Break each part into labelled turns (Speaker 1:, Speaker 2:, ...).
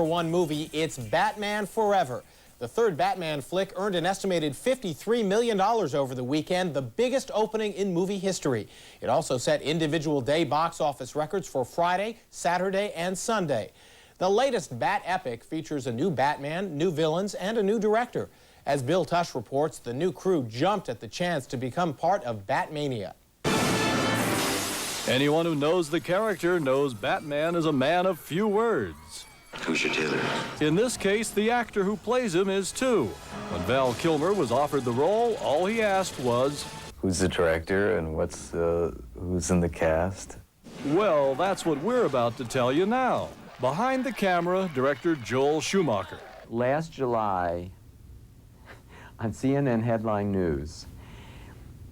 Speaker 1: #1 movie, it's Batman Forever. The third Batman flick earned an estimated $53 million over the weekend, the biggest opening in movie history. It also set individual day box office records for Friday, Saturday, and Sunday. The latest Bat epic features a new Batman, new villains, and a new director. As Bill Tush reports, the new crew jumped at the chance to become part of Batmania.
Speaker 2: Anyone who knows the character knows Batman is a man of few words.
Speaker 3: Who's your tailor?
Speaker 2: In this case, the actor who plays him is too. When Val Kilmer was offered the role, all he asked was,
Speaker 4: "Who's the director and who's in the cast?"
Speaker 2: Well, that's what we're about to tell you now. Behind the camera, director Joel Schumacher.
Speaker 5: Last July, on CNN Headline News,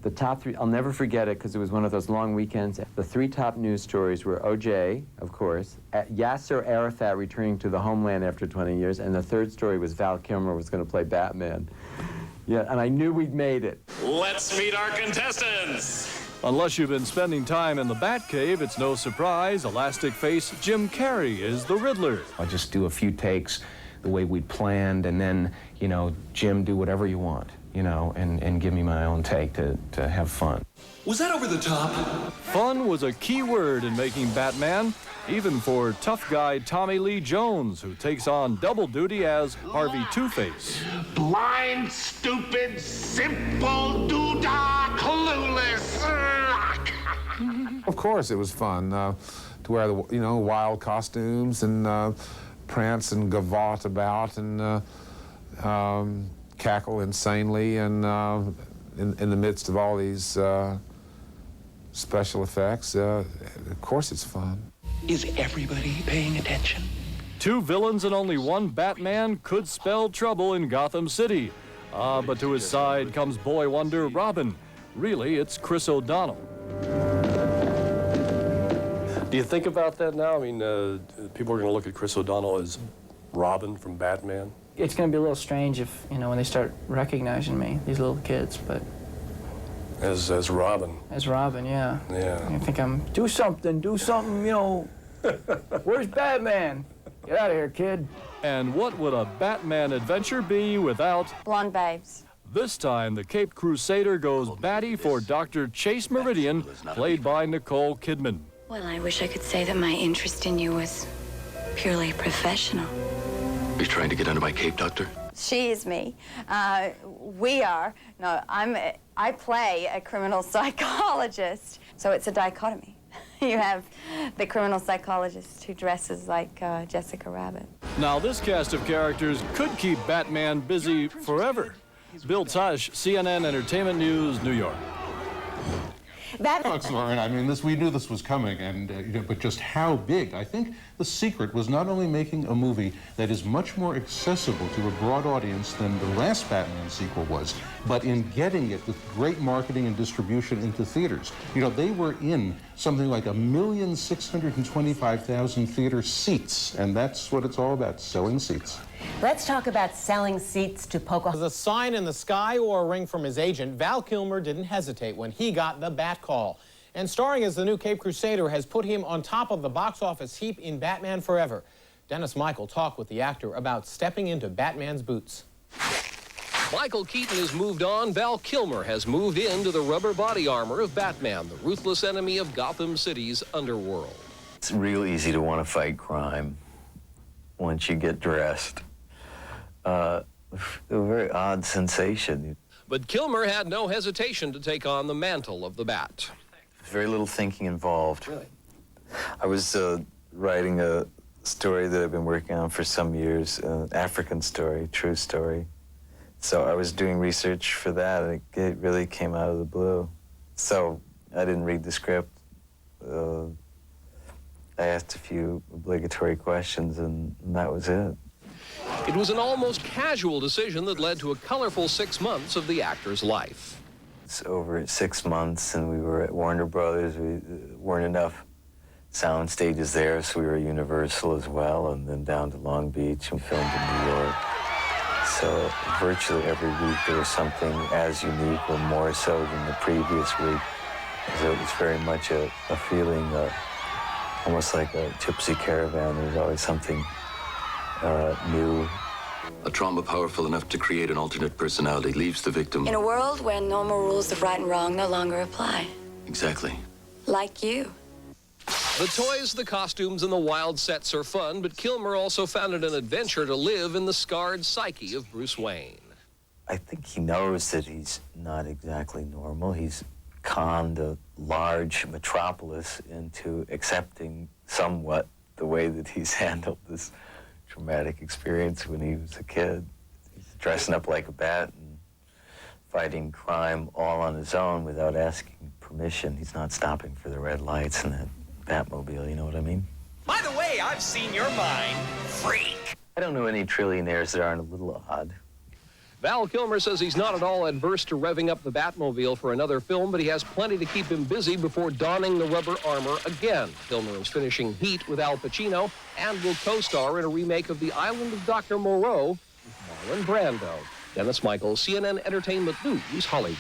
Speaker 5: the top three, I'll never forget it because it was one of those long weekends. The three top news stories were OJ, of course, Yasser Arafat returning to the homeland after 20 years, and the third story was Val Kilmer was going to play Batman. Yeah, and I knew we'd made it.
Speaker 6: Let's meet our contestants.
Speaker 2: Unless you've been spending time in the Batcave, it's no surprise Elastic Face Jim Carrey is the Riddler.
Speaker 7: I'll just do a few takes the way we planned, and then, you know, Jim, do whatever you want, you know, and give me my own take to have fun.
Speaker 6: Was that over the top?
Speaker 2: Fun was a key word in making Batman, even for tough guy Tommy Lee Jones, who takes on double duty as Harvey Two-Face.
Speaker 8: Blind, stupid, simple, doodah, clueless.
Speaker 9: Of course, it was fun to wear the wild costumes and prance and gavotte about and cackle insanely and in the midst of all these special effects. Of course, it's fun.
Speaker 8: Is everybody paying attention?
Speaker 2: Two villains and only one Batman could spell trouble in Gotham City. But to his side comes boy wonder Robin. Really, it's Chris O'Donnell.
Speaker 10: Do you think about that now? I mean, people are going to look at Chris O'Donnell as Robin from Batman.
Speaker 11: It's going to be a little strange if, when they start recognizing me, these little kids, but...
Speaker 10: As Robin.
Speaker 11: As Robin, yeah.
Speaker 10: Yeah.
Speaker 11: I think I'm, do something, where's Batman? Get out of here, kid.
Speaker 2: And what would a Batman adventure be without...
Speaker 12: Blonde babes.
Speaker 2: This time, the Caped Crusader goes batty for Dr. Chase Meridian, played by Nicole Kidman.
Speaker 12: Well, I wish I could say that my interest in you was purely professional.
Speaker 3: Are you trying to get under my cape, Doctor?
Speaker 12: She is me. We are. No, I play a criminal psychologist. So it's a dichotomy. You have the criminal psychologist who dresses like Jessica Rabbit.
Speaker 2: Now, this cast of characters could keep Batman busy forever. Bill Tush, CNN Entertainment News, New York.
Speaker 13: Thanks, Lauren. I mean, we knew this was coming, and but just how big? I think the secret was not only making a movie that is much more accessible to a broad audience than the last Batman sequel was, but in getting it with great marketing and distribution into theaters. They were in something like 1,625,000 theater seats, and that's what it's all about, selling seats.
Speaker 14: Let's talk about selling seats to Pocahontas.
Speaker 1: With a sign in the sky or a ring from his agent, Val Kilmer didn't hesitate when he got the Bat call. And starring as the new Caped Crusader has put him on top of the box office heap in Batman Forever. Dennis Michael talked with the actor about stepping into Batman's boots.
Speaker 15: Michael Keaton has moved on. Val Kilmer has moved into the rubber body armor of Batman, the ruthless enemy of Gotham City's underworld.
Speaker 4: It's real easy to want to fight crime once you get dressed. A very odd sensation.
Speaker 15: But Kilmer had no hesitation to take on the mantle of the Bat.
Speaker 4: Very little thinking involved. Really? I was writing a story that I've been working on for some years, an African story, true story. So I was doing research for that, and it really came out of the blue. So I didn't read the script. I asked a few obligatory questions, and that was it.
Speaker 15: It was an almost casual decision that led to a colorful 6 months of the actor's life.
Speaker 4: It's over 6 months, and we were at Warner Brothers. We weren't enough sound stages there, so we were at Universal as well, and then down to Long Beach and filmed in New York. So virtually every week there was something as unique or more so than the previous week. So it was very much a feeling almost like a gypsy caravan. There was always something new.
Speaker 3: A trauma powerful enough to create an alternate personality leaves the victim.
Speaker 12: In a world where normal rules of right and wrong no longer apply.
Speaker 3: Exactly.
Speaker 12: Like you.
Speaker 15: The toys, the costumes, and the wild sets are fun, but Kilmer also found it an adventure to live in the scarred psyche of Bruce Wayne.
Speaker 4: I think he knows that he's not exactly normal. He's conned a large metropolis into accepting somewhat the way that he's handled this traumatic experience when he was a kid. He's dressing up like a bat and fighting crime all on his own without asking permission. He's not stopping for the red lights in that Batmobile, you know what I mean?
Speaker 8: By the way, I've seen your mind, freak.
Speaker 4: I don't know any trillionaires that aren't a little odd.
Speaker 15: Val Kilmer says he's not at all adverse to revving up the Batmobile for another film, but he has plenty to keep him busy before donning the rubber armor again. Kilmer is finishing Heat with Al Pacino and will co-star in a remake of The Island of Dr. Moreau with Marlon Brando. Dennis Michael, CNN Entertainment News, Hollywood.